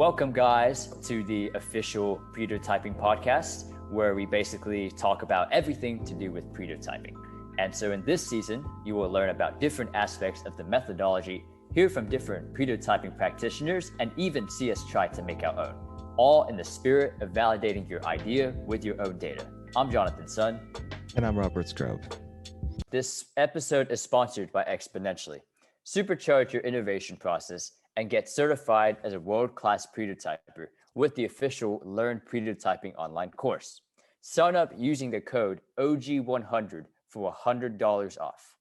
Welcome, guys, to the official Pretotyping podcast, where we basically talk about everything to do with pretotyping. And so in this season, you will learn about different aspects of the methodology, hear from different pretotyping practitioners, and even see us try to make our own, all in the spirit of validating your idea with your own data. I'm Jonathan Sun. And I'm Robert Scrobe. This episode is sponsored by Exponentially. Supercharge your innovation process and get certified as a world-class pretotyper with the official Learn Pretotyping online course. Sign up using the code OG100 for $100 off.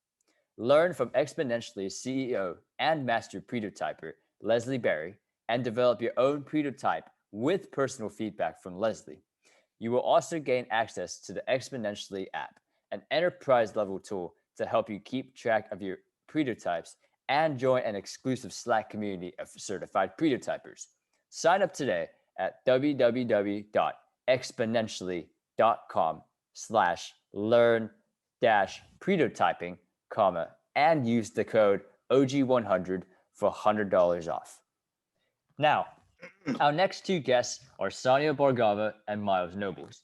Learn from Exponentially's CEO and master pretotyper, Leslie Berry, and develop your own pretotype with personal feedback from Leslie. You will also gain access to the Exponentially app, an enterprise-level tool to help you keep track of your pretotypes and join an exclusive Slack community of certified pretotypers. Sign up today at www.exponentially.com/learn-pretotyping, and use the code OG100 for $100 off. Now, our next two guests are Saanya Bhargava and Myles Nobles.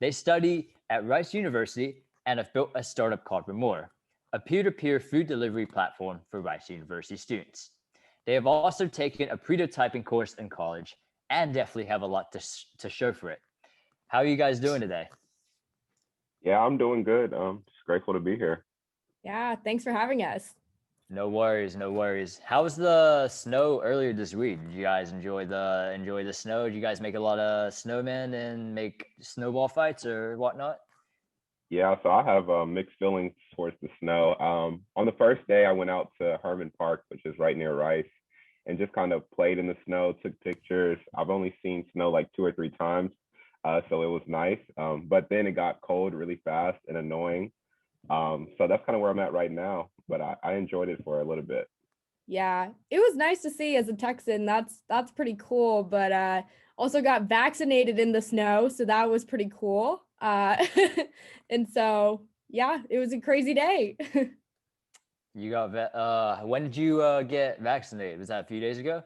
They study at Rice University and have built a startup called Remora, a peer-to-peer food delivery platform for Rice University students. They have also taken a pretotyping course in college and definitely have a lot to show for it. How are you guys doing today? Yeah, I'm doing good. Just grateful to be here. Yeah, thanks for having us. No worries, no worries. How was the snow earlier this week? Did you guys enjoy the snow? Did you guys make a lot of snowmen and make snowball fights or whatnot? Yeah, so I have mixed feelings towards the snow. On the first day, I went out to Herman Park, which is right near Rice, and just kind of played in the snow, took pictures. I've only seen snow like 2 or 3 times, so it was nice. But then it got cold really fast and annoying. So that's kind of where I'm at right now, but I enjoyed it for a little bit. Yeah, it was nice to see as a Texan. That's pretty cool, but also got vaccinated in the snow, so that was pretty cool. And so, yeah, it was a crazy day. You got when did you get vaccinated? Was that a few days ago?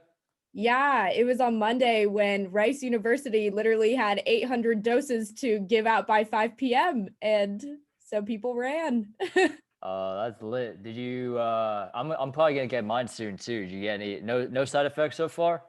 Yeah, it was on Monday when Rice University literally had 800 doses to give out by 5 p.m. and so people ran. That's lit. Did you I'm probably gonna get mine soon too. Did you get any no side effects so far?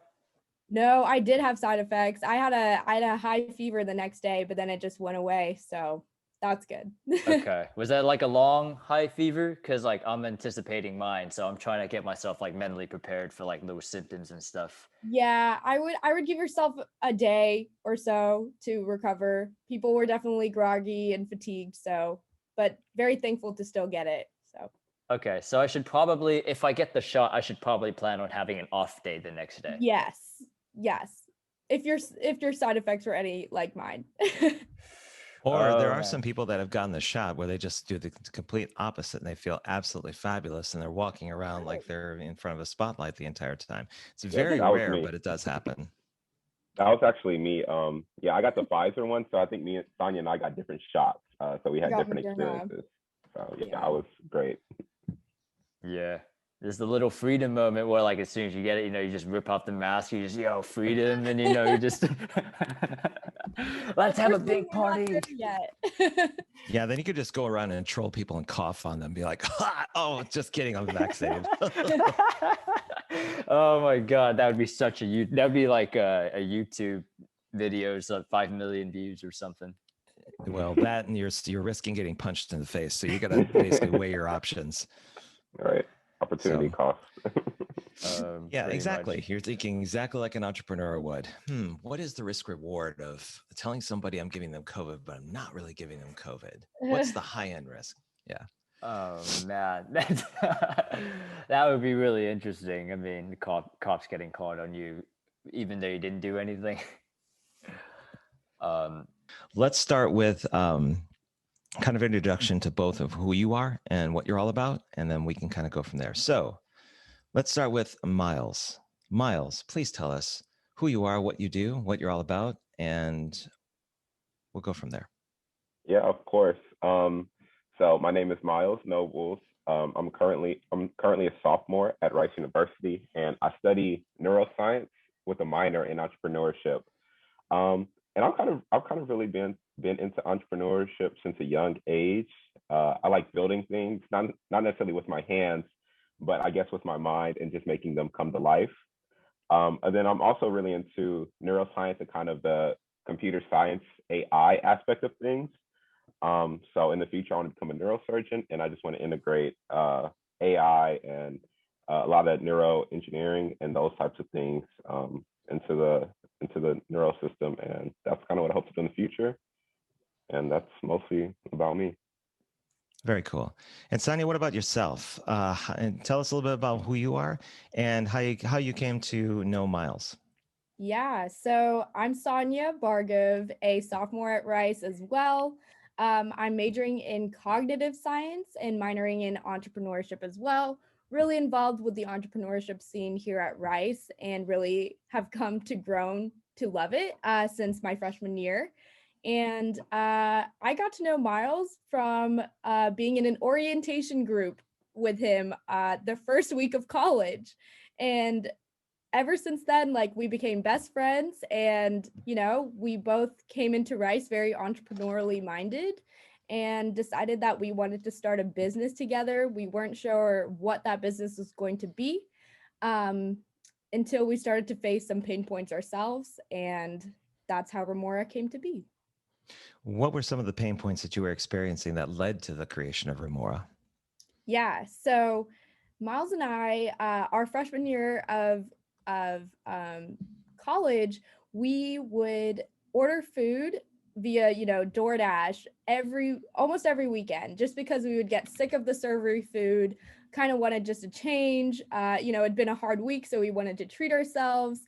No, I did have side effects. I had a high fever the next day, but then it just went away. So that's good. Okay. Was that like a long high fever? Because like I'm anticipating mine, so I'm trying to get myself like mentally prepared for like those symptoms and stuff. Yeah, I would give yourself a day or so to recover. People were definitely groggy and fatigued, so but very thankful to still get it. So okay, so I should probably, if I get the shot, I should probably plan on having an off day the next day. yes. If your side effects were any like mine. Or there are some people that have gotten the shot where they just do the complete opposite and they feel absolutely fabulous and they're walking around like they're in front of a spotlight the entire time. It's very rare, but it does happen. That was actually me. Yeah, I got the Pfizer one, so I think me and Saanya and I got different shots. So we had different experiences. So yeah, that was great. Yeah. There's the little freedom moment where like as soon as you get it, you know, you just rip off the mask, you just freedom, and you know, you just let's have a big party. Yeah, then you could just go around and troll people and cough on them, be like, oh, just kidding, I'm vaccinated. Oh my god, that would be that'd be like a YouTube videos of 5 million views or something. Well, that and you're risking getting punched in the face, so you got to basically weigh your options. All right. Opportunity cost. Yeah, exactly. Much. You're thinking exactly like an entrepreneur would. What is the risk reward of telling somebody I'm giving them COVID, but I'm not really giving them COVID? What's the high end risk? Yeah. Oh man, that would be really interesting. I mean, the cops getting caught on you, even though you didn't do anything. Let's start with kind of introduction to both of who you are and what you're all about, and then we can kind of go from there. So let's start with Myles. Myles, please tell us who you are, what you do, what you're all about, and we'll go from there. Yeah, of course. So my name is Myles Nobles. I'm currently a sophomore at Rice University, and I study neuroscience with a minor in entrepreneurship. And I've kind of really been into entrepreneurship since a young age. I like building things, not necessarily with my hands, but I guess with my mind and just making them come to life. And then I'm also really into neuroscience and kind of the computer science AI aspect of things. So in the future, I want to become a neurosurgeon, and I just want to integrate AI and a lot of neuroengineering and those types of things into the neural system, and that's kind of what I hope to do in the future. And that's mostly about me. Very cool. And Saanya, what about yourself? And tell us a little bit about who you are and how you came to know Myles. Yeah, so I'm Saanya Bhargava, a sophomore at Rice as well. I'm majoring in cognitive science and minoring in entrepreneurship as well. Really involved with the entrepreneurship scene here at Rice and really have come to grown to love it since my freshman year. And I got to know Myles from being in an orientation group with him the first week of college. And ever since then, like, we became best friends, and we both came into Rice very entrepreneurially minded and decided that we wanted to start a business together. We weren't sure what that business was going to be until we started to face some pain points ourselves, and that's how Remora came to be. What were some of the pain points that you were experiencing that led to the creation of Remora? Yeah, so Myles and I, our freshman year of college, we would order food via DoorDash almost every weekend, just because we would get sick of the servery food, kind of wanted just a change. It'd been a hard week, so we wanted to treat ourselves.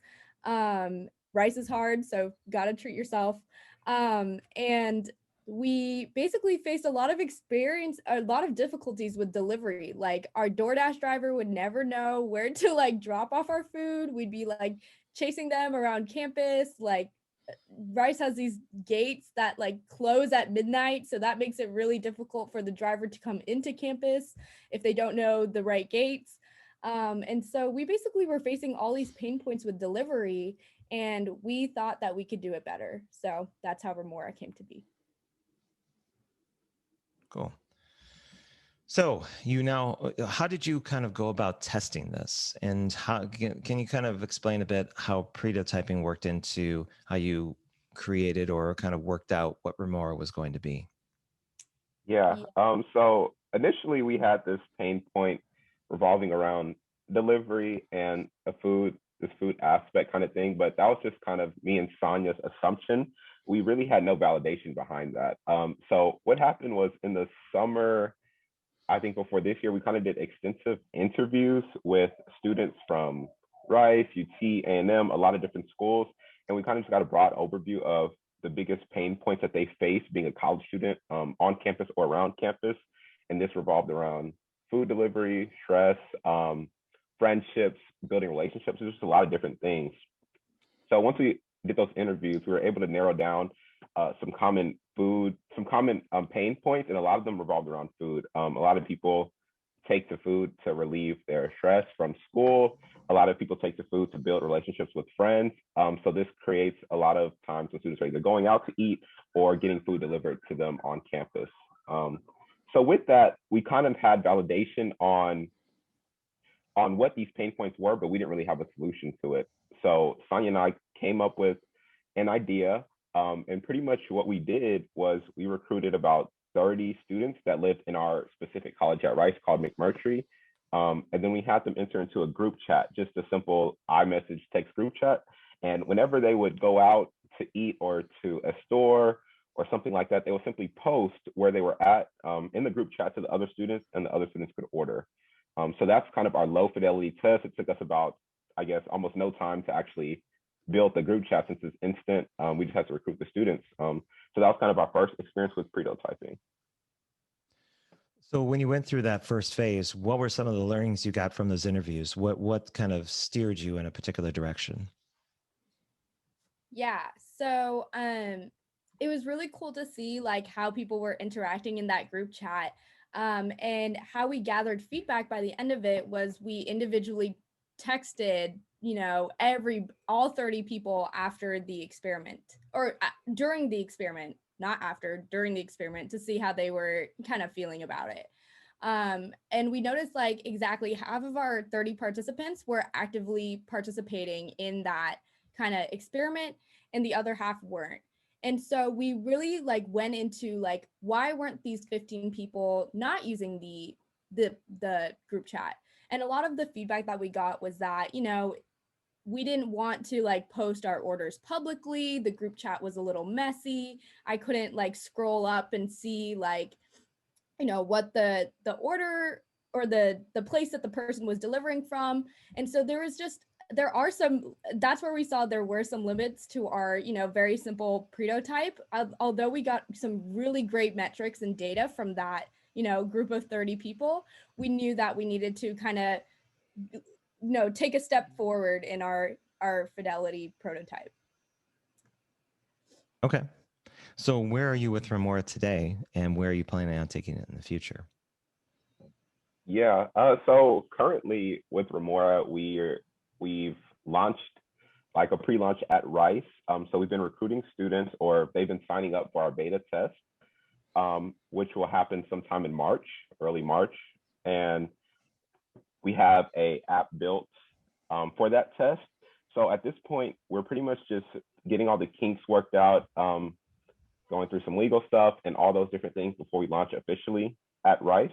Rice is hard, so gotta treat yourself. And we basically faced a lot of difficulties with delivery. Like, our DoorDash driver would never know where to like drop off our food. We'd be like chasing them around campus. Like, Rice has these gates that like close at midnight, so that makes it really difficult for the driver to come into campus if they don't know the right gates. And so we basically were facing all these pain points with delivery, and we thought that we could do it better. So that's how Remora came to be. Cool. So how did you kind of go about testing this, and how can you kind of explain a bit how pretotyping worked into how you created or kind of worked out what Remora was going to be? Yeah. So initially we had this pain point revolving around delivery and this food aspect kind of thing, but that was just kind of me and Sanya's assumption. We really had no validation behind that. So what happened was, in the summer, I think before this year, we kind of did extensive interviews with students from Rice, UT, A&M, a lot of different schools, and we kind of just got a broad overview of the biggest pain points that they face being a college student on campus or around campus. And this revolved around food delivery, stress, friendships, building relationships. There's just a lot of different things. So once we did those interviews, we were able to narrow down some common pain points, and a lot of them revolved around food. A lot of people take to food to relieve their stress from school. A lot of people take to food to build relationships with friends. So this creates a lot of times when students are either going out to eat or getting food delivered to them on campus. So with that, we kind of had validation on what these pain points were, but we didn't really have a solution to it. So Saanya and I came up with an idea, and pretty much what we did was we recruited about 30 students that lived in our specific college at Rice called McMurtry. And then we had them enter into a group chat, just a simple iMessage text group chat. And whenever they would go out to eat or to a store or something like that, they would simply post where they were at in the group chat to the other students, and the other students could order. So that's kind of our low fidelity test. It took us about, I guess, almost no time to actually build the group chat, since it's instant. We just had to recruit the students. So that was kind of our first experience with pretotyping. So when you went through that first phase, what were some of the learnings you got from those interviews? What kind of steered you in a particular direction? Yeah, so it was really cool to see like how people were interacting in that group chat. And how we gathered feedback by the end of it was we individually texted all 30 people after the experiment, or during the experiment, not after, during the experiment, to see how they were kind of feeling about it. And we noticed like exactly half of our 30 participants were actively participating in that kind of experiment, and the other half weren't. And so we really like went into like, why weren't these 15 people not using the group chat? And a lot of the feedback that we got was that, we didn't want to like post our orders publicly. The group chat was a little messy. I couldn't like scroll up and see like, what the order or the place that the person was delivering from. And so that's where we saw there were some limits to our, very simple pretotype. Although we got some really great metrics and data from that, group of 30 people, we knew that we needed to kind of, take a step forward in our fidelity prototype. Okay. So where are you with Remora today, and where are you planning on taking it in the future? Yeah, so currently with Remora, we've launched like a pre-launch at Rice. So we've been recruiting students, or they've been signing up for our beta test, which will happen sometime in March, early March. And we have a app built for that test. So at this point, we're pretty much just getting all the kinks worked out, going through some legal stuff and all those different things before we launch officially at Rice.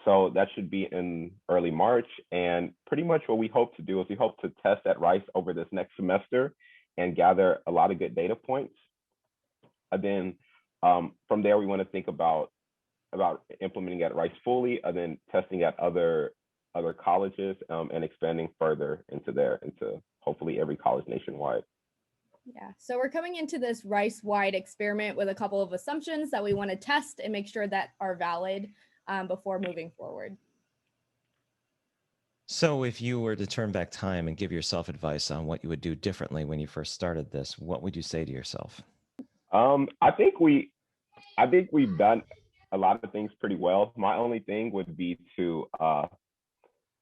So that should be in early March. And pretty much what we hope to do is we hope to test at Rice over this next semester and gather a lot of good data points. And then from there, we want to think about implementing at Rice fully, and then testing at other colleges, and expanding further into hopefully every college nationwide. Yeah, so we're coming into this Rice-wide experiment with a couple of assumptions that we want to test and make sure that are valid before moving forward. So if you were to turn back time and give yourself advice on what you would do differently when you first started this, what would you say to yourself? I think we've done a lot of things pretty well. My only thing would be to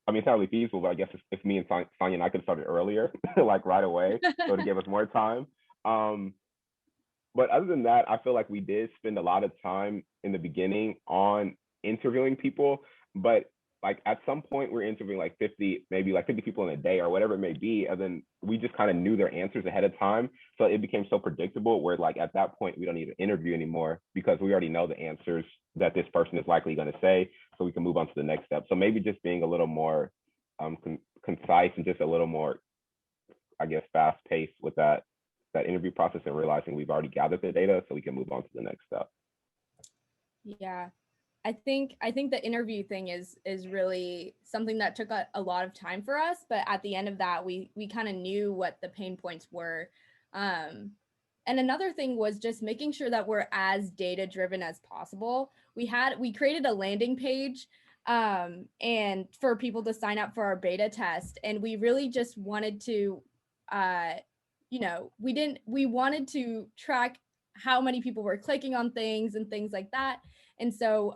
it's not really feasible, but I guess if me and Saanya and I could have started earlier, like right away, so to give us more time. But other than that, I feel like we did spend a lot of time in the beginning on interviewing people, but like at some point we're interviewing like 50 people in a day or whatever it may be, and then we just kind of knew their answers ahead of time, so it became so predictable where like at that point we don't need to interview anymore because we already know the answers that this person is likely going to say, so we can move on to the next step. So maybe just being a little more concise and just a little more, I guess, fast paced with that interview process, and realizing we've already gathered the data so we can move on to the next step. Yeah. I think the interview thing is really something that took a lot of time for us, but at the end of that, we kind of knew what the pain points were. And another thing was just making sure that we're as data driven as possible. We created a landing page and for people to sign up for our beta test, and we really just wanted to, we wanted to track how many people were clicking on things and things like that. And so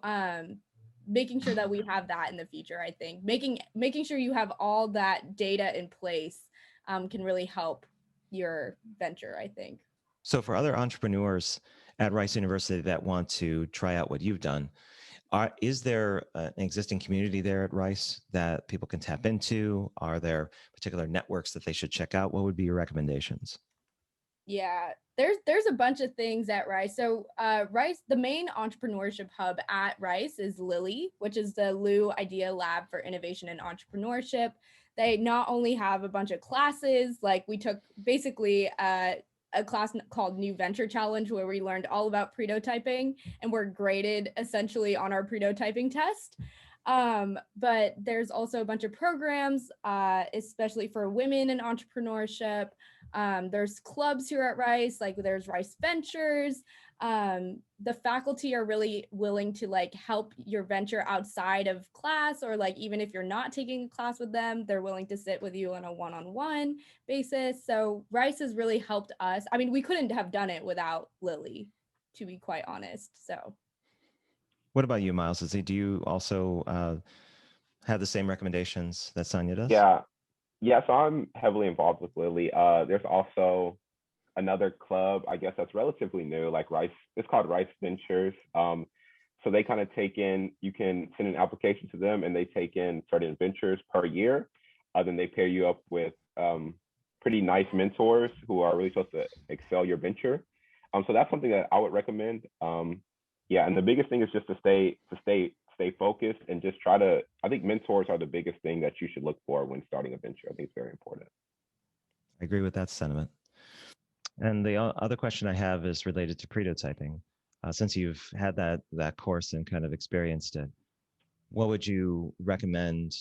making sure that we have that in the future, I think making sure you have all that data in place can really help your venture, I think. So for other entrepreneurs at Rice University that want to try out what you've done, is there an existing community there at Rice that people can tap into? Are there particular networks that they should check out? What would be your recommendations? Yeah, there's a bunch of things at Rice. So Rice, the main entrepreneurship hub at Rice is Lily, which is the Lou Idea Lab for Innovation and Entrepreneurship. They not only have a bunch of classes, like we took basically a class called New Venture Challenge, where we learned all about pretotyping and we're graded essentially on our pretotyping test. But there's also a bunch of programs, especially for women in entrepreneurship. There's clubs here at Rice, like there's Rice Ventures. The faculty are really willing to like help your venture outside of class, or like even if you're not taking a class with them, they're willing to sit with you on a one-on-one basis. So Rice has really helped us. I mean, we couldn't have done it without Lily, to be quite honest. So what about you, Myles? Do you also have the same recommendations that Saanya does? Yeah, Yeah, so I'm heavily involved with Lily. There's also another club, I guess that's relatively new, like Rice. It's called Rice Ventures. So they kind of take in, you can send an application to them and they take in certain ventures per year. Then they pair you up with pretty nice mentors who are really supposed to excel your venture. So that's something that I would recommend. Yeah, and the biggest thing is just to stay focused and just try to. I think mentors are the biggest thing that you should look for when starting a venture. I think it's very important. I agree with that sentiment. And the other question I have is related to pretotyping. Since you've had that course and kind of experienced it, what would you recommend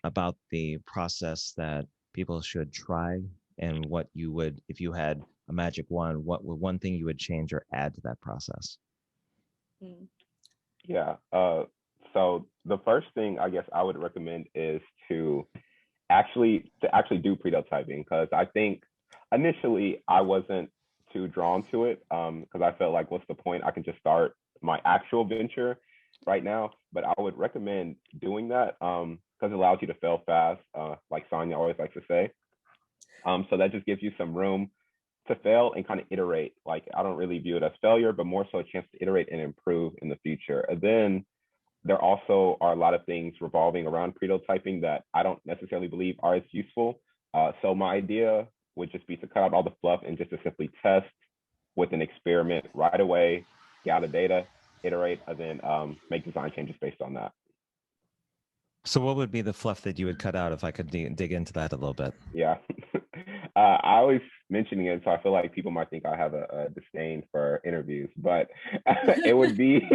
about the process that people should try, and what you would, if you had a magic wand, what would one thing you would change or add to that process? Mm. Yeah. So the first thing I guess I would recommend is to actually do prototyping, because I think initially I wasn't too drawn to it, because I felt like, what's the point? I can just start my actual venture right now. But I would recommend doing that, because it allows you to fail fast, like Saanya always likes to say. So that just gives you some room to fail and kind of iterate. Like, I don't really view it as failure, but more so a chance to iterate and improve in the future. And then there also are a lot of things revolving around prototyping that I don't necessarily believe are as useful. So my idea would just be to cut out all the fluff and just to simply test with an experiment right away, gather data, iterate, and then make design changes based on that. So what would be the fluff that you would cut out, if I could dig into that a little bit? Yeah. I always mentioning it, so I feel like people might think I have a disdain for interviews, but it would be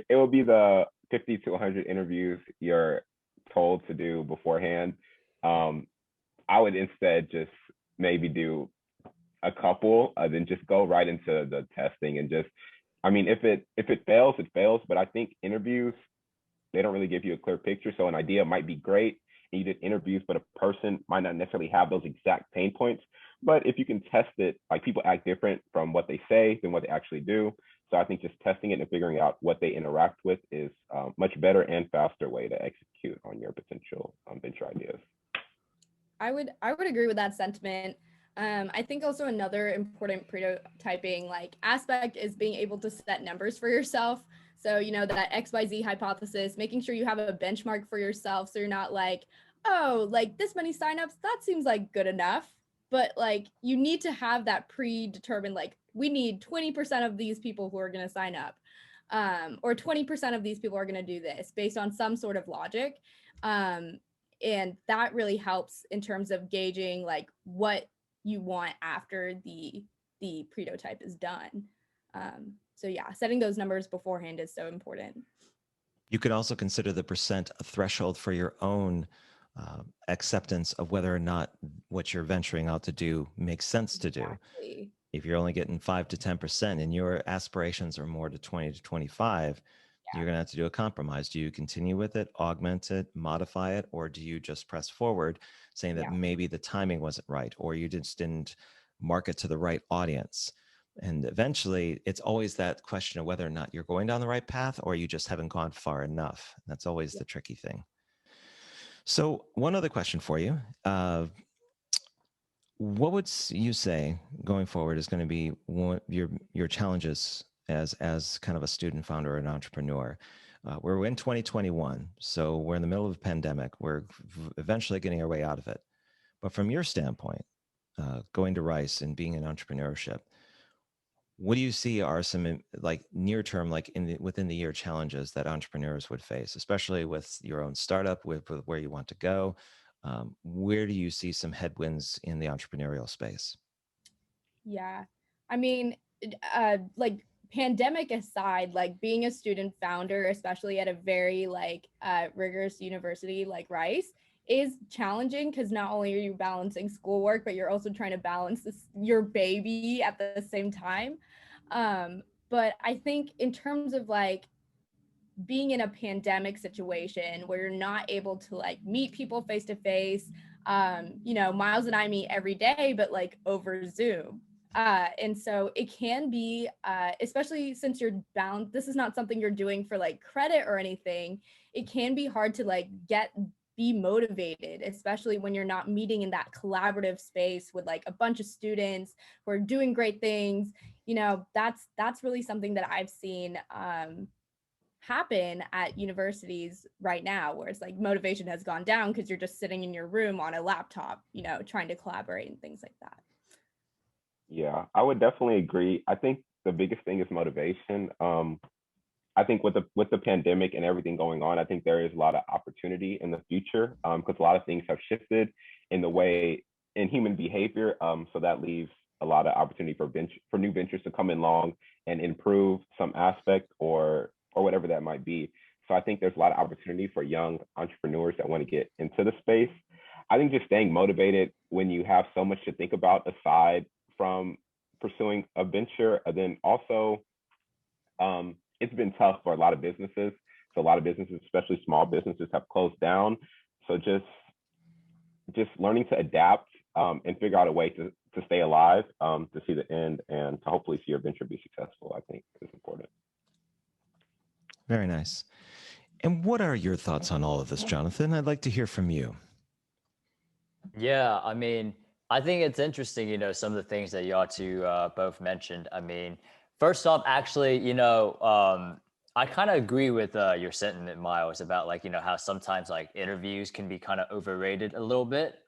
it would be the 50 to 100 interviews you're told to do beforehand. I would instead just maybe do a couple, then just go right into the testing and just, I mean, if it fails, it fails. But I think interviews, they don't really give you a clear picture. So an idea might be great and you did interviews, but a person might not necessarily have those exact pain points. But if you can test it, like, people act different from what they say than what they actually do. So I think just testing it and figuring out what they interact with is a much better and faster way to execute on your potential venture ideas. I would agree with that sentiment. I think also another important prototyping like aspect is being able to set numbers for yourself. So, that XYZ hypothesis, making sure you have a benchmark for yourself. So you're not like, oh, like this many signups, that seems like good enough. But like, you need to have that predetermined, like, we need 20% of these people who are going to sign up, or 20% of these people are going to do this based on some sort of logic. And that really helps in terms of gauging like what you want after the prototype is done. So yeah, setting those numbers beforehand is so important. You could also consider the percent threshold for your own acceptance of whether or not what you're venturing out to do makes sense to do. Exactly. If you're only getting 5 to 10% and your aspirations are more to 20 to 25, you're going to have to do a compromise. Do you continue with it, augment it, modify it, or do you just press forward, saying that maybe the timing wasn't right, or you just didn't market to the right audience? And eventually, it's always that question of whether or not you're going down the right path, or you just haven't gone far enough. That's always the tricky thing. So one other question for you. What would you say going forward is going to be one your challenges as kind of a student founder or an entrepreneur? We're in 2021, so we're in the middle of a pandemic. We're eventually getting our way out of it. But from your standpoint, going to Rice and being in entrepreneurship, what do you see are some like near term, like within the year challenges that entrepreneurs would face, especially with your own startup, with where you want to go? Where do you see some headwinds in the entrepreneurial space? Yeah. I mean, like pandemic aside, like being a student founder, especially at a very like rigorous university like Rice, is challenging because not only are you balancing schoolwork, but you're also trying to balance your baby at the same time. But I think in terms of like being in a pandemic situation where you're not able to like meet people face to face, Myles and I meet every day, but like over Zoom. And so it can be, especially since you're bound, this is not something you're doing for like credit or anything. It can be hard to like be motivated, especially when you're not meeting in that collaborative space with like a bunch of students who are doing great things. You know, that's really something that I've seen happen at universities right now, where it's like motivation has gone down because you're just sitting in your room on a laptop, you know, trying to collaborate and things like that. Yeah, I would definitely agree. I think the biggest thing is motivation. I think with the pandemic and everything going on, I think there is a lot of opportunity in the future, because a lot of things have shifted in the way in human behavior. So that leaves a lot of opportunity for new ventures to come along and improve some aspect or whatever that might be. So I think there's a lot of opportunity for young entrepreneurs that want to get into the space. I think just staying motivated when you have so much to think about aside from pursuing a venture, and then also it's been tough for a lot of businesses. So a lot of businesses, especially small businesses, have closed down. So just learning to adapt and figure out a way to stay alive, to see the end, and to hopefully see your venture be successful, I think is important. Very nice. And what are your thoughts on all of this, Jonathan? I'd like to hear from you. Yeah, I mean, I think it's interesting, you know, some of the things that y'all two both mentioned. I mean, first off, actually, you know, I kind of agree with your sentiment, Miles, about like, you know, how sometimes like interviews can be kind of overrated a little bit.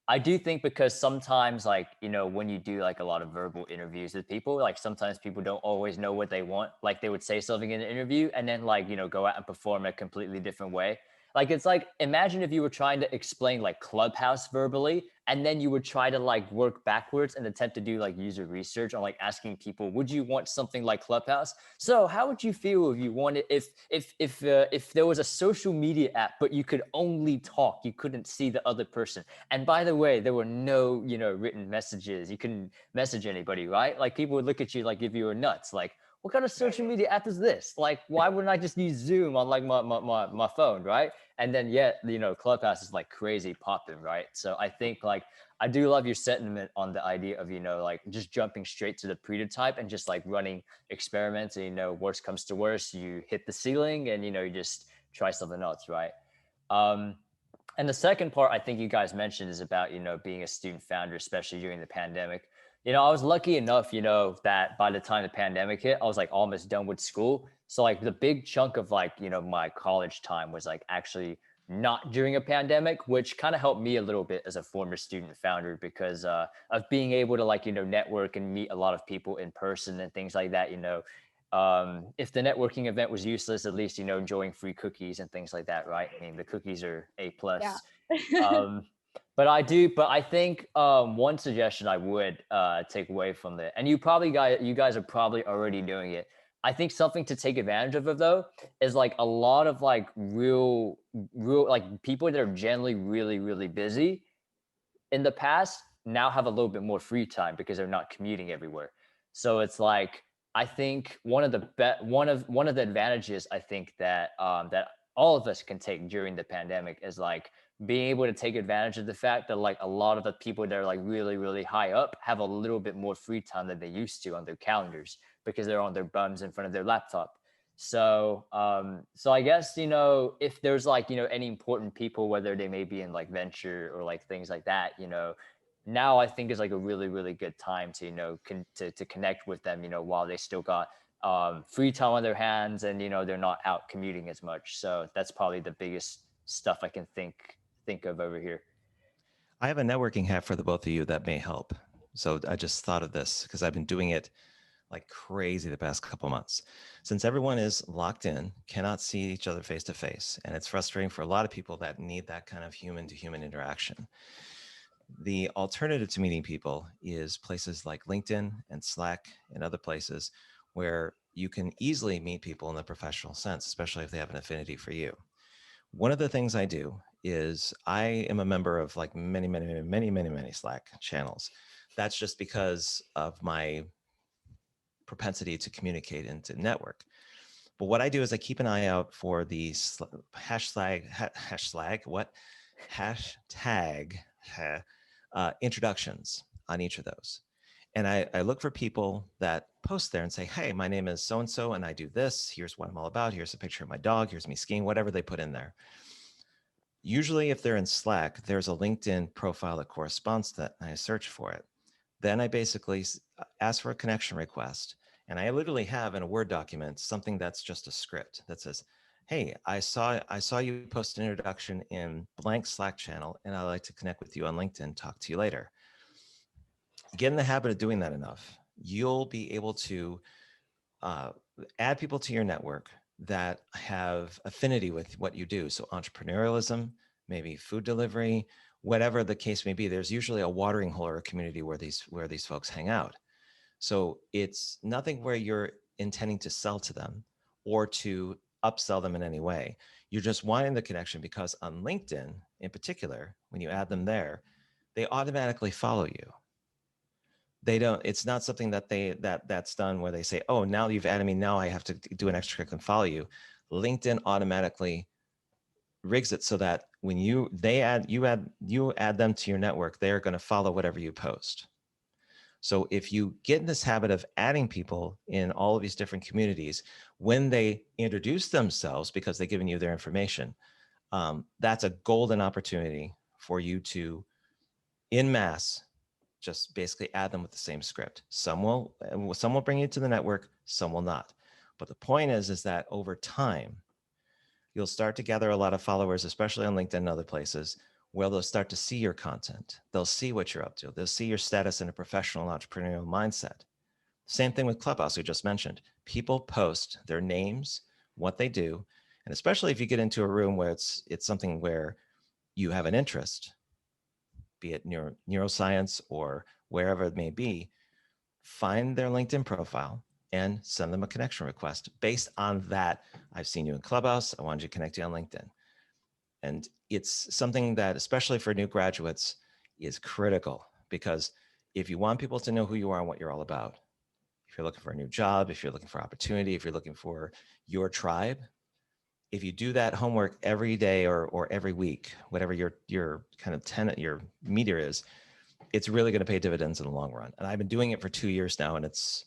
I do think because sometimes like, you know, when you do like a lot of verbal interviews with people, like sometimes people don't always know what they want. Like they would say something in an interview and then like, you know, go out and perform a completely different way. Like it's like imagine if you were trying to explain like Clubhouse verbally, and then you would try to like work backwards and attempt to do like user research on like asking people, would you want something like Clubhouse? So how would you feel if you wanted if there was a social media app but you could only talk, you couldn't see the other person, and by the way, there were no, you know, written messages, you couldn't message anybody, right? Like people would look at you like if you were nuts, like what kind of social media app is this? Like, why wouldn't I just use Zoom on like my phone, right? And then yet, you know, Clubhouse is like crazy popping, right? So I think like I do love your sentiment on the idea of, you know, like just jumping straight to the prototype and just like running experiments, and you know, worst comes to worst, you hit the ceiling and you know, you just try something else, right? Um, and the second part I think you guys mentioned is about, you know, being a student founder, especially during the pandemic. You know, I was lucky enough, you know, that by the time the pandemic hit, I was like almost done with school. So like the big chunk of like, you know, my college time was like actually not during a pandemic, which kind of helped me a little bit as a former student founder because of being able to like, you know, network and meet a lot of people in person and things like that, you know. If the networking event was useless, at least, you know, enjoying free cookies and things like that, right? I mean, the cookies are A Yeah. plus. um, but I think one suggestion I would take away from it, and you guys are probably already doing it. I think something to take advantage of it though is like a lot of like real like people that are generally really really busy in the past now have a little bit more free time because they're not commuting everywhere. So it's like I think one of the advantages I think that that all of us can take during the pandemic is like being able to take advantage of the fact that like a lot of the people that are like really really high up have a little bit more free time than they used to on their calendars because they're on their bums in front of their laptop. So so I guess, you know, if there's like, you know, any important people, whether they may be in like venture or like things like that, you know, now I think is like a really really good time to, you know, to connect with them, you know, while they still got free time on their hands and, you know, they're not out commuting as much. So that's probably the biggest stuff I can think of over here. I have a networking hack for the both of you that may help. So I just thought of this because I've been doing it like crazy the past couple months. Since everyone is locked in, cannot see each other face to face, and it's frustrating for a lot of people that need that kind of human to human interaction. The alternative to meeting people is places like LinkedIn and Slack and other places where you can easily meet people in the professional sense, especially if they have an affinity for you. One of the things I do is I am a member of like many Slack channels. That's just because of my propensity to communicate and to network. But what I do is I keep an eye out for the hashtag introductions on each of those. And I look for people that post there and say, hey, my name is so-and-so and I do this. Here's what I'm all about. Here's a picture of my dog. Here's me skiing, whatever they put in there. Usually if they're in Slack, there's a LinkedIn profile that corresponds to that, and I search for it. Then I basically ask for a connection request. And I literally have in a Word document something that's just a script that says, hey, I saw you post an introduction in blank Slack channel, and I'd like to connect with you on LinkedIn. Talk to you later. Get in the habit of doing that enough. You'll be able to add people to your network that have affinity with what you do. So entrepreneurialism, maybe food delivery, whatever the case may be, there's usually a watering hole or a community where these folks hang out. So it's nothing where you're intending to sell to them or to upsell them in any way. You're just wanting the connection because on LinkedIn in particular, when you add them there, they automatically follow you. They don't, it's not something that that's done where they say, oh, now you've added me, now I have to do an extra click and follow you. LinkedIn automatically rigs it so that when you add them to your network, they're going to follow whatever you post. So if you get in this habit of adding people in all of these different communities, when they introduce themselves because they've given you their information, that's a golden opportunity for you to, in mass, just basically add them with the same script. Some will bring you to the network, some will not. But the point is that over time, you'll start to gather a lot of followers, especially on LinkedIn and other places, where they'll start to see your content. They'll see what you're up to. They'll see your status in a professional entrepreneurial mindset. Same thing with Clubhouse, we just mentioned. People post their names, what they do, and especially if you get into a room where it's something where you have an interest, be it neuroscience or wherever it may be, find their LinkedIn profile and send them a connection request based on that. I've seen you in Clubhouse. I wanted you to connect you on LinkedIn. And it's something that, especially for new graduates, is critical, because if you want people to know who you are and what you're all about, if you're looking for a new job, if you're looking for opportunity, if you're looking for your tribe, if you do that homework every day or every week, whatever your kind of tenet, your meter is, it's really going to pay dividends in the long run. And I've been doing it for 2 years now, and it's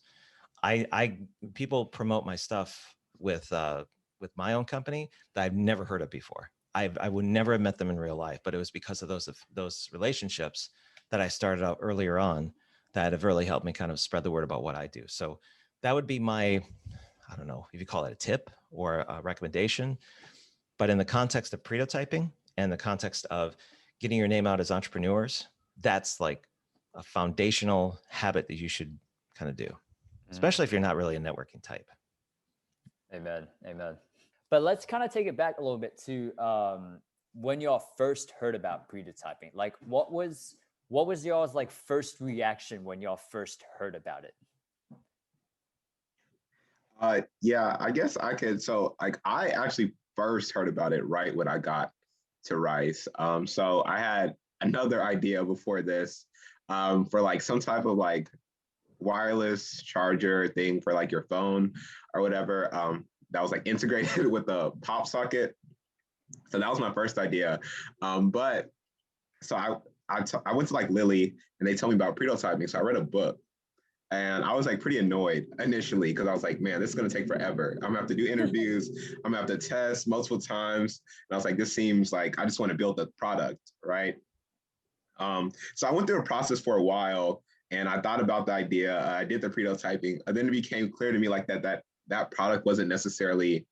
people promote my stuff with my own company that I've never heard of before. I would never have met them in real life, but it was because of those relationships that I started out earlier on that have really helped me kind of spread the word about what I do. So that would be my, I don't know if you call it a tip or a recommendation, but in the context of pretotyping and the context of getting your name out as entrepreneurs, that's like a foundational habit that you should kind of do, especially if you're not really a networking type. Amen. But let's kind of take it back a little bit to when y'all first heard about pretotyping. Like, what was y'all's like first reaction when y'all first heard about it? Yeah, I guess I could. So like, I actually first heard about it right when I got to Rice. So I had another idea before this, for like some type of like wireless charger thing for like your phone or whatever, that was like integrated with a pop socket. So that was my first idea. But so I went to like Lilly and they told me about pretotyping. So I read a book. And I was like pretty annoyed initially because I was like, man, this is going to take forever. I'm going to have to do interviews. I'm going to have to test multiple times. And I was like, this seems like I just want to build the product, right? So I went through a process for a while and I thought about the idea. I did the pretotyping. And then it became clear to me like that product wasn't necessarily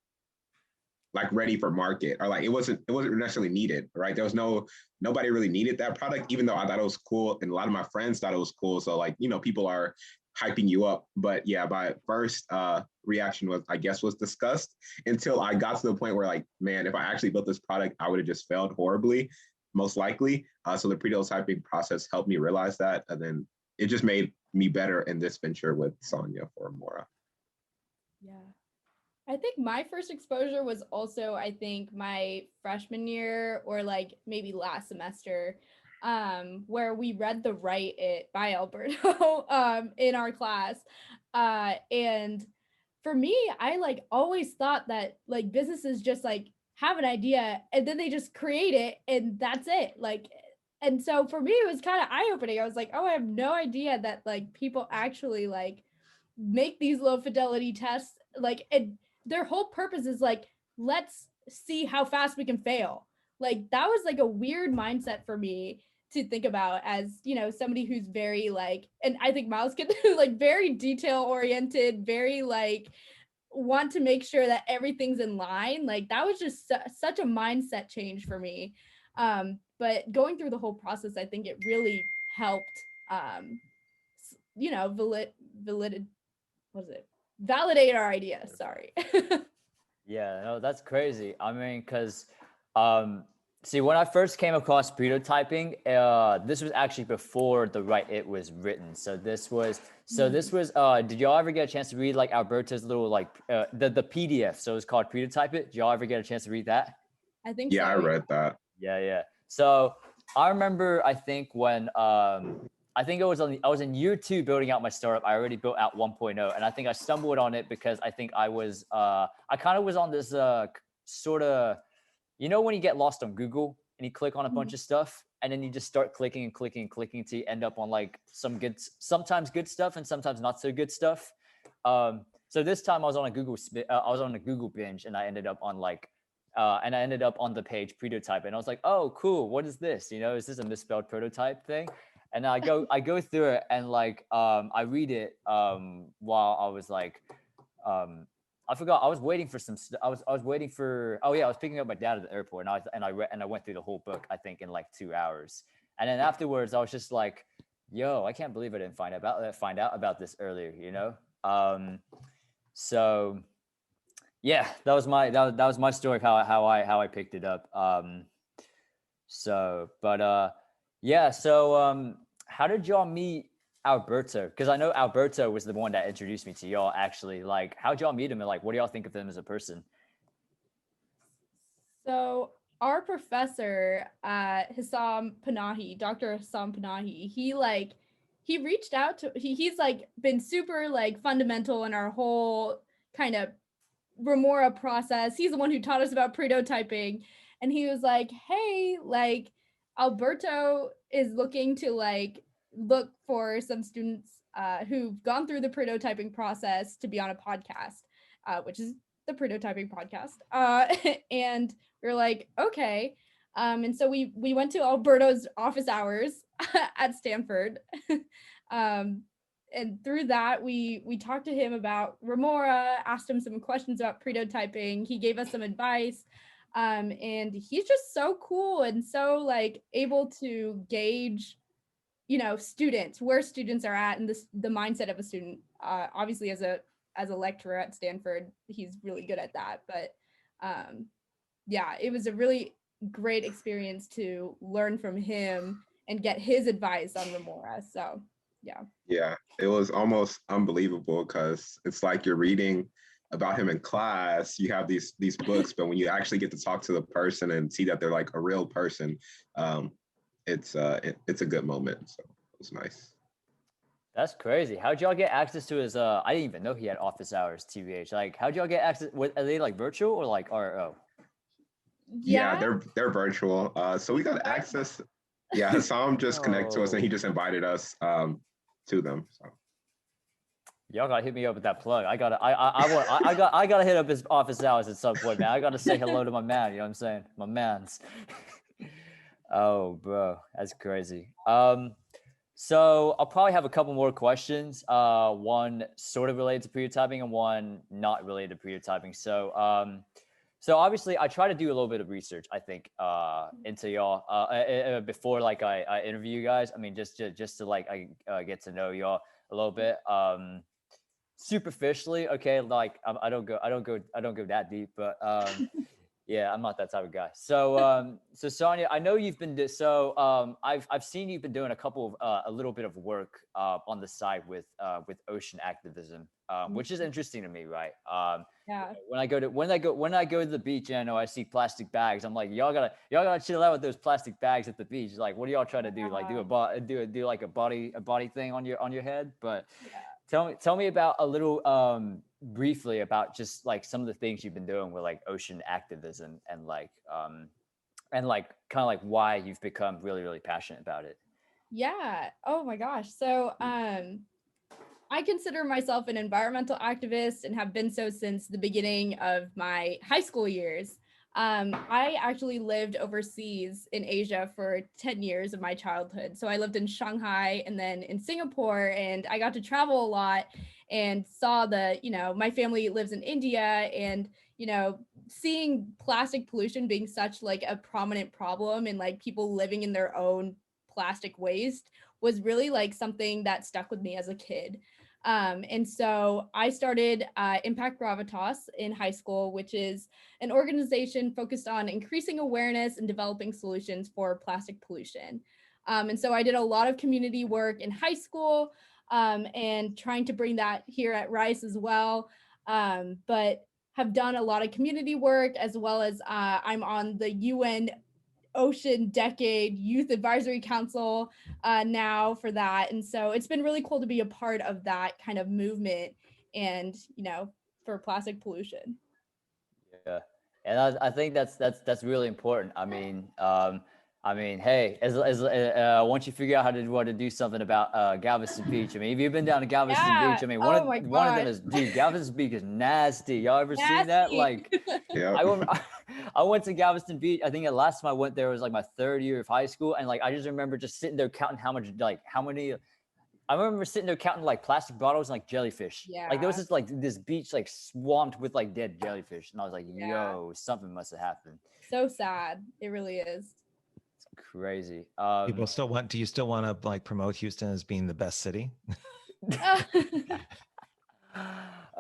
like ready for market, or like it wasn't necessarily needed, right? There was nobody really needed that product, even though I thought it was cool and a lot of my friends thought it was cool. So like, people are hyping you up. But yeah, my first reaction was disgust, until I got to the point where like, man, if I actually built this product, I would have just failed horribly, most likely. So the pretotyping process helped me realize that. And then it just made me better in this venture with Saanya for Remora. Yeah. I think my first exposure was also, I think, my freshman year or like maybe last semester, where we read The Write It by Alberto in our class. And for me, I like always thought that like businesses just like have an idea and then they just create it and that's it. Like, and so for me, it was kind of eye-opening. I was like, oh, I have no idea that like people actually like make these low fidelity tests, like, and their whole purpose is like, let's see how fast we can fail. like that was like a weird mindset for me to think about as, you know, somebody who's very like, and I think Miles can like very detail oriented, very like want to make sure that everything's in line. Like that was just such a mindset change for me. But going through the whole process, I think it really helped, you know, what is it? Validate our ideas. Sorry. Yeah, no, that's crazy. I mean, because see, when I first came across prototyping, this was actually before the Write It was written. Did y'all ever get a chance to read like Alberto's little like the PDF? So it's called Pretotype It. Did y'all ever get a chance to read that? I think Yeah, so. I read that. Yeah. So I remember, I think when I think I was in year 2 building out my startup. I already built out 1.0, and I think I stumbled on it because I think I kind of was on this sort of, you know, when you get lost on Google and you click on a bunch of stuff and then you just start clicking and clicking and clicking until you end up on like sometimes good stuff and sometimes not so good stuff. So this time I was on a Google binge, and I ended up on the page Pretotype, and I was like, oh, cool. What is this? You know, is this a misspelled prototype thing? And I go through it, and like I read it while I was like I forgot. I was waiting for I was waiting for. Oh yeah, I was picking up my dad at the airport, and I went through the whole book, I think, in like 2 hours. And then afterwards, I was just like, "Yo, I can't believe I didn't find out about this earlier." You know. So yeah, that was my story of how I picked it up. Yeah. So how did y'all meet Alberto? Because I know Alberto was the one that introduced me to y'all. Actually, like, how'd y'all meet him, and like, what do y'all think of him as a person? So our professor, Dr. Hassam Panahi, he reached out to he's like been super like fundamental in our whole kind of Remora process. He's the one who taught us about prototyping, and he was like, "Hey, like Alberto is looking to like look for some students who've gone through the prototyping process to be on a podcast, which is the Pretotyping podcast." And we are like, "Okay." And so we went to Alberto's office hours at Stanford. And through that, we talked to him about Remora, asked him some questions about prototyping. He gave us some advice. And he's just so cool and so like able to gauge, you know, students, where students are at, and the mindset of a student. Obviously, as a lecturer at Stanford, he's really good at that. But yeah, it was a really great experience to learn from him and get his advice on Remora. So yeah. Yeah, it was almost unbelievable because it's like you're reading about him in class. You have these books, but when you actually get to talk to the person and see that they're like a real person, it's a good moment. So it was nice. That's crazy. How'd y'all get access to his? I didn't even know he had office hours. TBH. Like, how'd y'all get access? Are they like virtual or like RO? Yeah, they're virtual. So we got access. Yeah, Hassam just connected to us, and he just invited us to them. So y'all gotta hit me up with that plug. I gotta hit up his office hours at some point, man. I gotta say hello to my man. You know what I'm saying? My man's. Oh, bro, that's crazy. So I'll probably have a couple more questions. One sort of related to prototyping and one not related to prototyping. So obviously I try to do a little bit of research, I think, into y'all before like I interview you guys. I mean, just to like I get to know y'all a little bit. Superficially, okay, like I don't go that deep, but yeah, I'm not that type of guy. So so Saanya, I know you've been I've seen you've been doing a little bit of work on the side with ocean activism, which is interesting to me, right? Yeah. When I go to the beach and I know I see plastic bags, I'm like, y'all gotta chill out with those plastic bags at the beach. Like, what are y'all trying to do? Like, do like a body thing on your head? But yeah. Tell me about a little briefly about just like some of the things you've been doing with like ocean activism and like kind of like why you've become really, really passionate about it. Yeah. Oh my gosh. So I consider myself an environmental activist and have been so since the beginning of my high school years. I actually lived overseas in Asia for 10 years of my childhood. So I lived in Shanghai and then in Singapore, and I got to travel a lot and saw my family lives in India, and, seeing plastic pollution being such like a prominent problem and like people living in their own plastic waste was really like something that stuck with me as a kid. And so I started Impact Gravitas in high school, which is an organization focused on increasing awareness and developing solutions for plastic pollution. And so I did a lot of community work in high school, and trying to bring that here at Rice as well. But have done a lot of community work, as well as I'm on the UN Ocean Decade Youth Advisory Council now for that. And so it's been really cool to be a part of that kind of movement and, for plastic pollution. Yeah, and I think that's really important. Hey, as once you figure out how to want to do something about Galveston Beach, I mean, if you've been down to Galveston Yeah. Beach, I mean, Oh my one of them gosh. is, dude, Galveston Beach is nasty. Y'all ever seen that? Nasty. Like, Yeah. I went to Galveston Beach. I think the last time I went there was like my third year of high school, and like I just remember just sitting there counting how many. I remember sitting there counting like plastic bottles and like jellyfish. Like there was Yeah. just like this beach like swamped with like dead jellyfish, and I was like, Yeah. "Yo, something must have happened." So sad. It really is. It's crazy. People still want. Do you still want to like promote Houston as being the best city?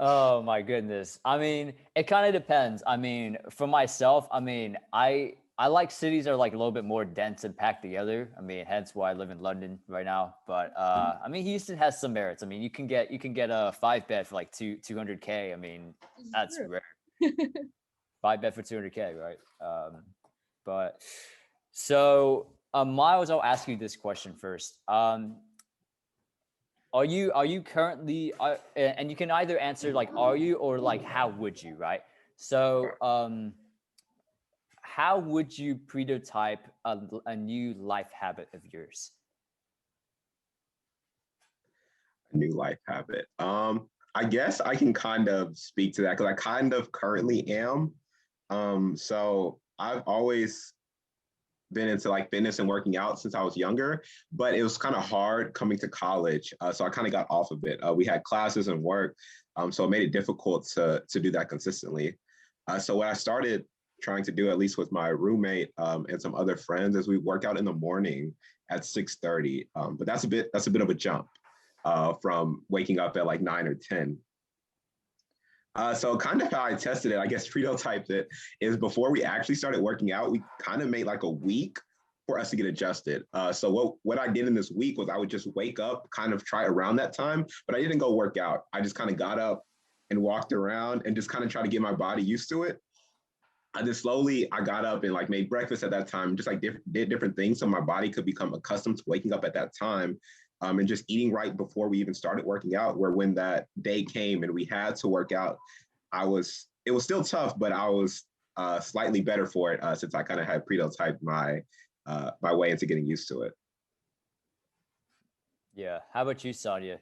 Oh my goodness. I mean, it kind of depends. I mean, for myself, I mean, I like cities that are like a little bit more dense and packed together. I mean, hence why I live in London right now. But I mean, Houston has some merits. I mean, you can get a 5-bed for like 200K. I mean, that's rare. 5-bed for 200K, right? But so Miles, I'll ask you this question first. Are you currently and you can either answer like are you or like how would you, right? So how would you pretotype a new life habit of yours? A new life habit. I guess I can kind of speak to that because I kind of currently am. So I've always been into like fitness and working out since I was younger, but it was kind of hard coming to college. So I kind of got off of it. We had classes and work, so it made it difficult to do that consistently. So what I started trying to do, at least with my roommate and some other friends, is we work out in the morning at 6:30. But that's a bit of a jump from waking up at like 9 or 10. So kind of how I tested it, I guess pretotyped it, is before we actually started working out, we kind of made like a week for us to get adjusted. So what I did in this week was I would just wake up, kind of try around that time, but I didn't go work out. I just kind of got up and walked around and just kind of try to get my body used to it. I just slowly, I got up and like made breakfast at that time, just like did different things so my body could become accustomed to waking up at that time. And just eating right before we even started working out, where when that day came and we had to work out, it was still tough, but I was slightly better for it since I kind of had pretotyped my way into getting used to it. Yeah. How about you, Saanya?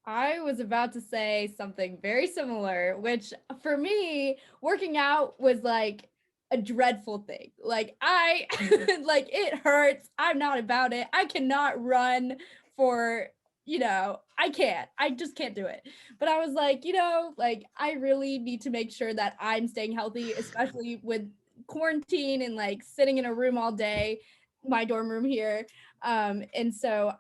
I was about to say something very similar, which for me, working out was like a dreadful thing. Like I like it hurts. I'm not about it. I cannot run for, I can't. I just can't do it. But I was like, like I really need to make sure that I'm staying healthy, especially with quarantine and like sitting in a room all day, my dorm room here. And so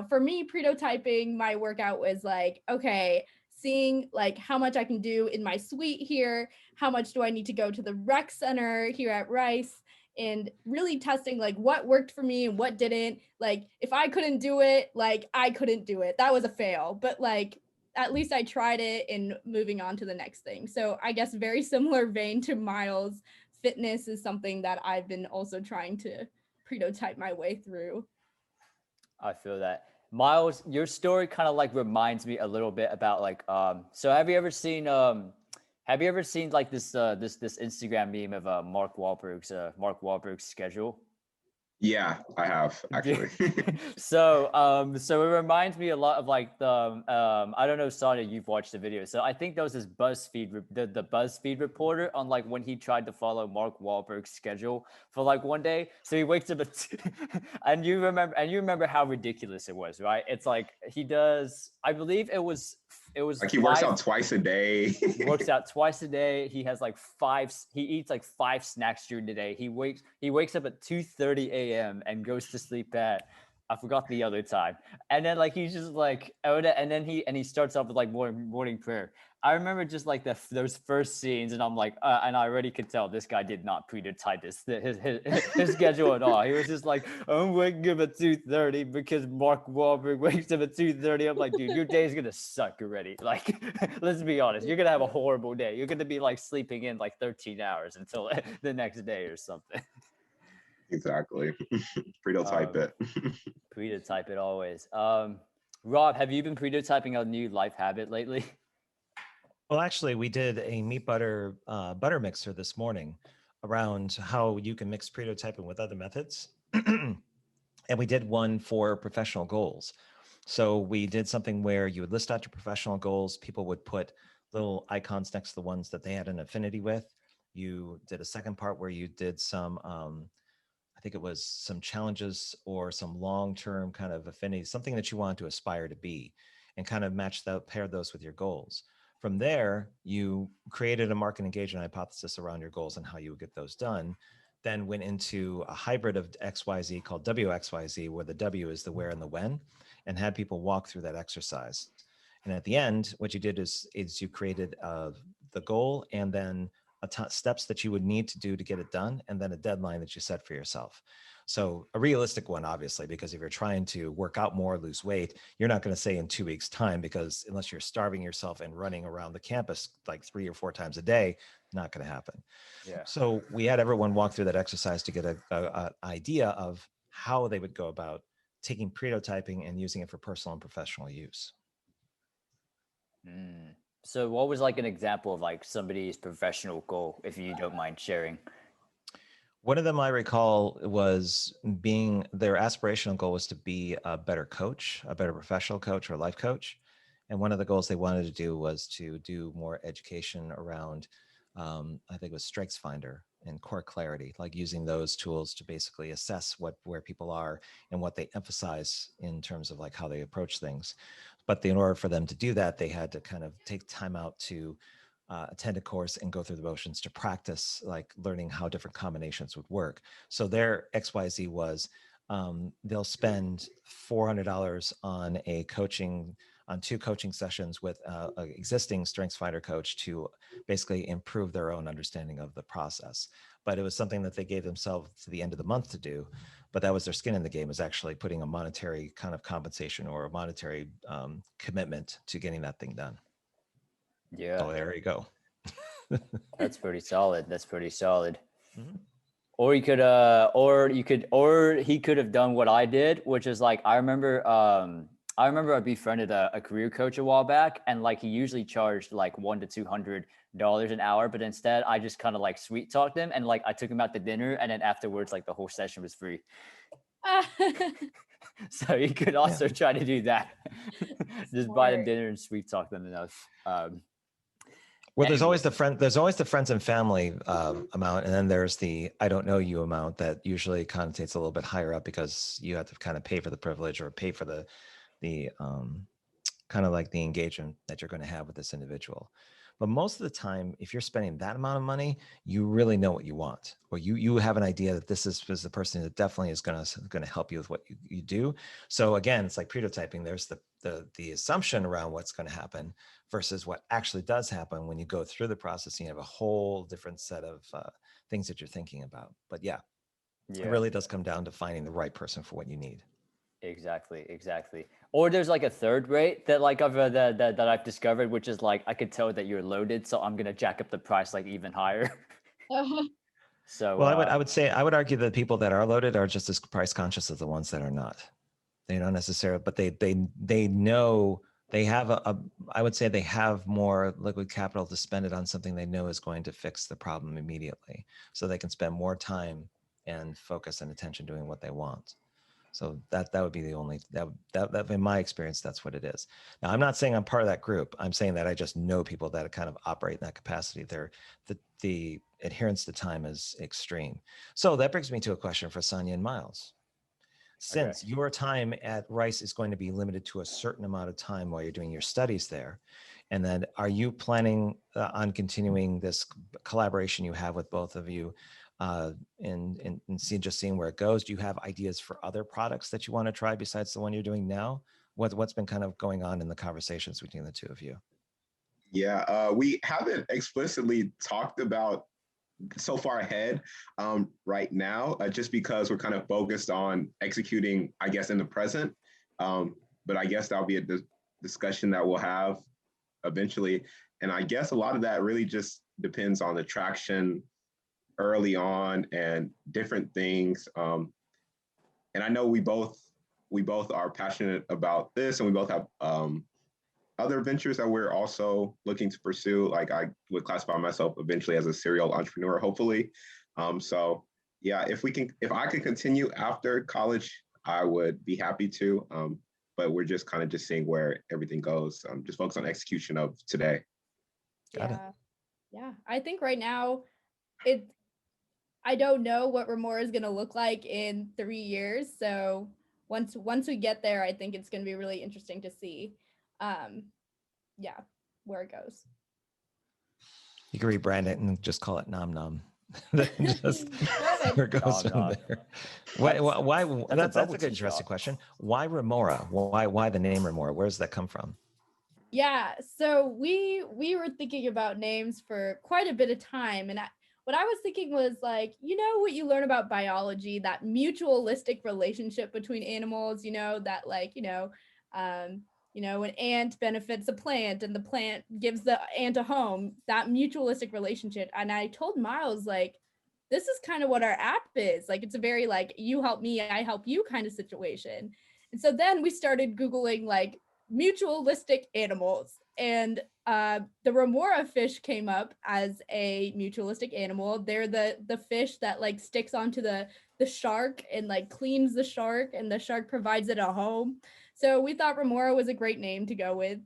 for me, pretotyping my workout was like, okay, seeing like how much I can do in my suite here, how much do I need to go to the rec center here at Rice, and really testing like what worked for me and what didn't. Like if I couldn't do it, like I couldn't do it. That was a fail, but like at least I tried it and moving on to the next thing. So I guess very similar vein to Miles, fitness is something that I've been also trying to pretotype my way through. I feel that. Miles, your story kind of like reminds me a little bit about like so have you ever seen like this Instagram meme of Mark Wahlberg's schedule? Yeah, I have actually. So it reminds me a lot of like the I don't know, Sonia, you've watched the video. So I think there was this the BuzzFeed reporter on like when he tried to follow Mark Wahlberg's schedule for like one day. So he wakes up at and you remember how ridiculous it was, right? It's like he does, I believe it was Like he works out twice a day. works out twice a day. He has like he eats like 5 snacks during the day. He wakes up at 2:30 a.m. and goes to sleep at, I forgot the other time. And then like he's just like, and then he starts off with like morning prayer. I remember just like those first scenes, and I'm like, and I already could tell this guy did not prototype his schedule at all. He was just like, I'm waking up at 2:30 because Mark Wahlberg wakes up at 2:30. I'm like, dude, your day's gonna suck already. Like, let's be honest, you're gonna have a horrible day. You're gonna be like sleeping in like 13 hours until the next day or something. Exactly. Pretotype it. Pretotype it always. Rob, have you been pretotyping a new life habit lately? Well, actually, we did a meat butter butter mixer this morning around how you can mix prototyping with other methods. And we did one for professional goals. So we did something where you would list out your professional goals. People would put little icons next to the ones that they had an affinity with. You did a second part where you did some, I think it was some challenges or some long-term kind of affinity, something that you wanted to aspire to be, and kind of paired those with your goals. From there, you created a market engagement hypothesis around your goals and how you would get those done. Then went into a hybrid of XYZ called WXYZ, where the W is the where and the when, and had people walk through that exercise. And at the end, what you did is you created the goal and then steps that you would need to do to get it done, and then a deadline that you set for yourself. So a realistic one, obviously, because if you're trying to work out more, lose weight, you're not going to say in 2 weeks' time, because unless you're starving yourself and running around the campus like 3 or 4 times a day, not going to happen. Yeah. So we had everyone walk through that exercise to get an idea of how they would go about taking prototyping and using it for personal and professional use. So what was like an example of like somebody's professional goal, if you don't mind sharing? One of them I recall was their aspirational goal was to be a better coach, a better professional coach or life coach. And one of the goals they wanted to do was to do more education around, I think it was StrengthsFinder and Core Clarity, like using those tools to basically assess where people are and what they emphasize in terms of like how they approach things. But in order for them to do that, they had to kind of take time out to attend a course and go through the motions to practice, like learning how different combinations would work. So their XYZ was they'll spend $400 on on 2 coaching sessions with an existing StrengthsFinder coach to basically improve their own understanding of the process. But it was something that they gave themselves to the end of the month to do. But that was their skin in the game, is actually putting a monetary kind of compensation or a monetary commitment to getting that thing done. Yeah. So there you go. That's pretty solid. That's pretty solid. Mm-hmm. Or he could have done what I did, which is like, I remember I befriended a career coach a while back, and like he usually charged like $100 to $200 an hour, but instead I just kind of like sweet talked him, and like I took him out to dinner, and then afterwards like the whole session was free. So you could also try to do that. Just buy them dinner and sweet talk them enough. Well, there's always the friends and family amount, and then there's the I don't know you amount that usually connotates a little bit higher up, because you have to kind of pay for the privilege or pay for the kind of like the engagement that you're going to have with this individual. But most of the time, if you're spending that amount of money, you really know what you want, or you have an idea that this is the person that definitely is going to help you with what you do. So again, it's like prototyping. There's the assumption around what's going to happen versus what actually does happen when you go through the process. And you have a whole different set of things that you're thinking about. But yeah, it really does come down to finding the right person for what you need. Exactly. Or there's like a third rate that like that I've discovered, which is like, I could tell that you're loaded, so I'm gonna jack up the price like even higher. So well, I would argue that people that are loaded are just as price conscious as the ones that are not. They don't necessarily, but they know they have I would say they have more liquid capital to spend it on something they know is going to fix the problem immediately, so they can spend more time and focus and attention doing what they want. So that would be the only, that in my experience, that's what it is. Now, I'm not saying I'm part of that group. I'm saying that I just know people that kind of operate in that capacity. The adherence to time is extreme. So that brings me to a question for Saanya and Myles. Since your time at Rice is going to be limited to a certain amount of time while you're doing your studies there, and then are you planning on continuing this collaboration you have with both of you and seeing where it goes? Do you have ideas for other products that you want to try besides the one you're doing now? What's been kind of going on in the conversations between the two of you? Yeah, we haven't explicitly talked about so far ahead right now, just because we're kind of focused on executing, I guess, in the present. But I guess that'll be a discussion that we'll have eventually. And I guess a lot of that really just depends on the traction early on and different things. And I know we both are passionate about this, and we both have other ventures that we're also looking to pursue. Like I would classify myself eventually as a serial entrepreneur, hopefully. So yeah, if I could continue after college, I would be happy to. But we're just kind of just seeing where everything goes. Just focus on execution of today. Got it. Yeah. I think right now I don't know what Remora is going to look like in 3 years. So once we get there, I think it's going to be really interesting to see. Where it goes. You can rebrand it and just call it Nom Nom. Just where it goes from there. Why? That's a good interesting question. Why Remora? Why the name Remora? Where does that come from? Yeah, so we were thinking about names for quite a bit of time, and what I was thinking was like, what you learn about biology, that mutualistic relationship between animals, that like, an ant benefits a plant and the plant gives the ant a home, that mutualistic relationship. And I told Myles, like, this is kind of what our app is. Like, it's a very like, you help me, I help you kind of situation. And so then we started Googling like mutualistic animals, and the Remora fish came up as a mutualistic animal. They're the fish that like sticks onto the shark and like cleans the shark, and the shark provides it a home. So we thought Remora was a great name to go with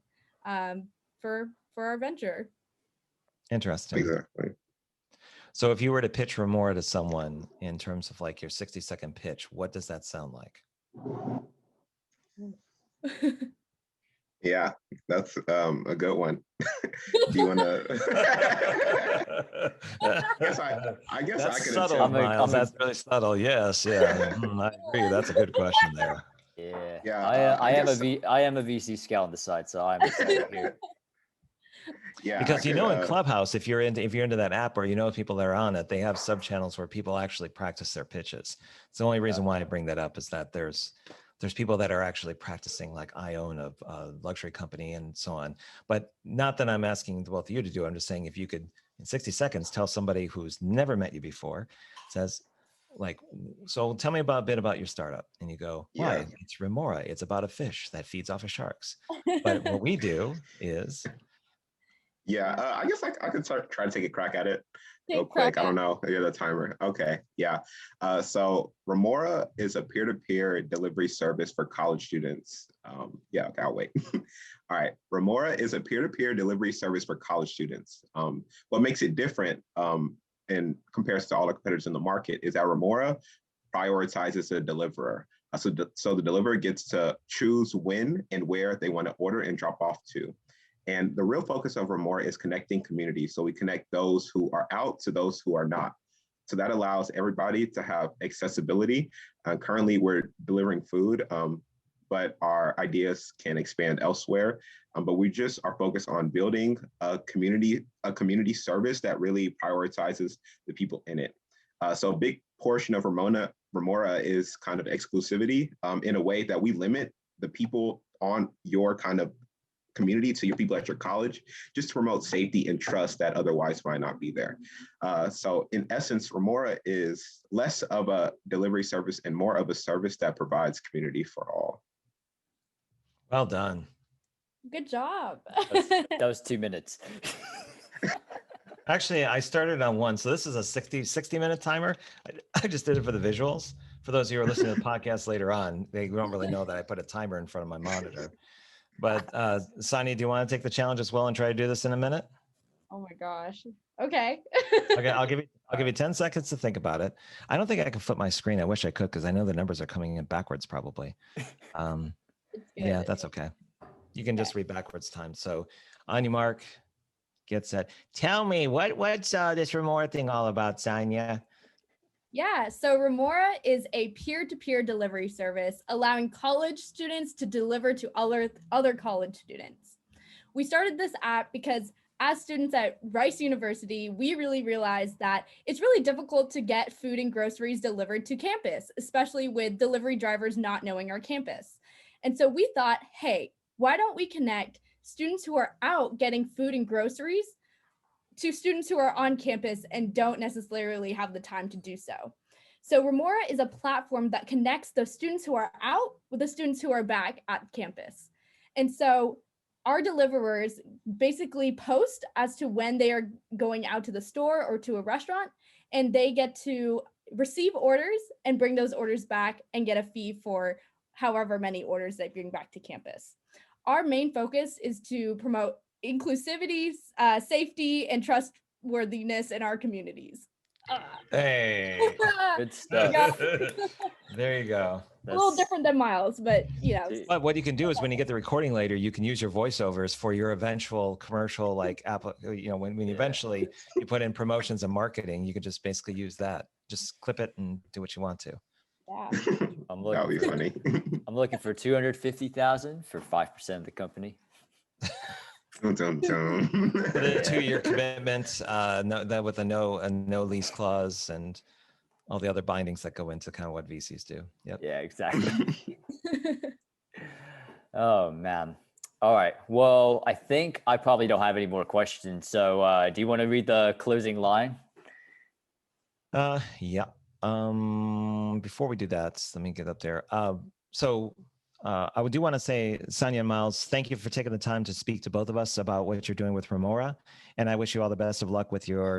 for our venture. Interesting. Exactly. So if you were to pitch Remora to someone in terms of like your 60-second pitch, what does that sound like? Yeah, that's a good one. Do you want to? I guess that's I could subtle, Myles. That's really subtle. Yes, yeah, I agree. That's a good question there. Yeah, I am a VC scout on the side, so I'm excited here. Yeah, because in Clubhouse, if you're into that app, or people that are on it, they have sub channels where people actually practice their pitches. It's the only reason why I bring that up is that there's people that are actually practicing, like I own a luxury company and so on. But not that I'm asking both of you to do. I'm just saying if you could, in 60 seconds, tell somebody who's never met you before, says, like, so tell me a bit about your startup. And you go, why? Yeah. It's Remora. It's about a fish that feeds off of sharks. But what we do is... Yeah, I guess I could try to take a crack at it real quick. I don't know. Maybe the timer. Okay, yeah. So Remora is a peer-to-peer delivery service for college students. Okay, I'll wait. All right, Remora is a peer-to-peer delivery service for college students. What makes it different in comparison to all the competitors in the market is that Remora prioritizes the deliverer. So the deliverer gets to choose when and where they want to order and drop off to. And the real focus of Remora is connecting communities. So we connect those who are out to those who are not. So that allows everybody to have accessibility. Currently, we're delivering food, but our ideas can expand elsewhere. But we just are focused on building a community service that really prioritizes the people in it. So a big portion of Remora is kind of exclusivity in a way that we limit the people on your kind of community to your people at your college, just to promote safety and trust that otherwise might not be there. So in essence, Remora is less of a delivery service and more of a service that provides community for all. Well done. Good job. That was 2 minutes. Actually, I started on one. So this is a 60-minute timer. I just did it for the visuals. For those of you who are listening to the podcast later on, they don't really know that I put a timer in front of my monitor. But Saanya, do you want to take the challenge as well and try to do this in a minute? Oh my gosh. Okay. Okay, I'll give you 10 seconds to think about it. I don't think I can flip my screen. I wish I could because I know the numbers are coming in backwards probably. Yeah, that's okay. You can just read backwards time. So on your mark, get set. Tell me what's this Remora thing all about, Saanya? Yeah, so Remora is a peer-to-peer delivery service allowing college students to deliver to other college students. We started this app because as students at Rice University, we really realized that it's really difficult to get food and groceries delivered to campus, especially with delivery drivers not knowing our campus. And so we thought, hey, why don't we connect students who are out getting food and groceries to students who are on campus and don't necessarily have the time to do so. So Remora is a platform that connects the students who are out with the students who are back at campus. And so our deliverers basically post as to when they are going out to the store or to a restaurant, and they get to receive orders and bring those orders back and get a fee for however many orders they bring back to campus. Our main focus is to promote inclusivity, safety, and trustworthiness in our communities. Hey, Good stuff. there you go. A little different than Myles, but But what you can do is when you get the recording later, you can use your voiceovers for your eventual commercial, like when eventually you put in promotions and marketing, you can just basically use that. Just clip it and do what you want to. Yeah. That would be funny. I'm looking for 250,000 for 5% of the company. Dun, dun, dun. With a 2-year commitment, with a no lease clause and all the other bindings that go into kind of what VCs do. Yep. Yeah, exactly. Oh man. All right. Well, I think I probably don't have any more questions. So do you want to read the closing line? Yeah. Before we do that, let me get up there. I do want to say, Saanya and Myles, thank you for taking the time to speak to both of us about what you're doing with Remora. And I wish you all the best of luck with your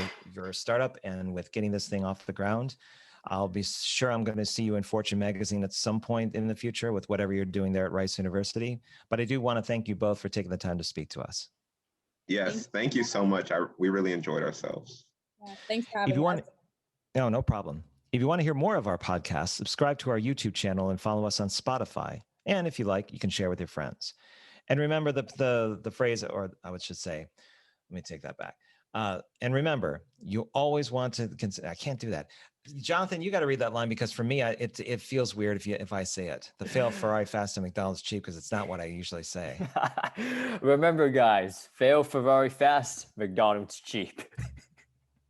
startup and with getting this thing off the ground. I'll be sure I'm going to see you in Fortune magazine at some point in the future with whatever you're doing there at Rice University. But I do want to thank you both for taking the time to speak to us. Yes, thank you so much. We really enjoyed ourselves. Yeah, thanks for having us. No problem. If you want to hear more of our podcast, subscribe to our YouTube channel and follow us on Spotify. And if you like, you can share with your friends. And remember the phrase, or I should say, let me take that back. And remember, you always want to consider, I can't do that. Jonathan, you got to read that line because for me, it feels weird if I say it. The fail Ferrari fast and McDonald's cheap, because it's not what I usually say. Remember, guys, fail Ferrari fast, McDonald's cheap.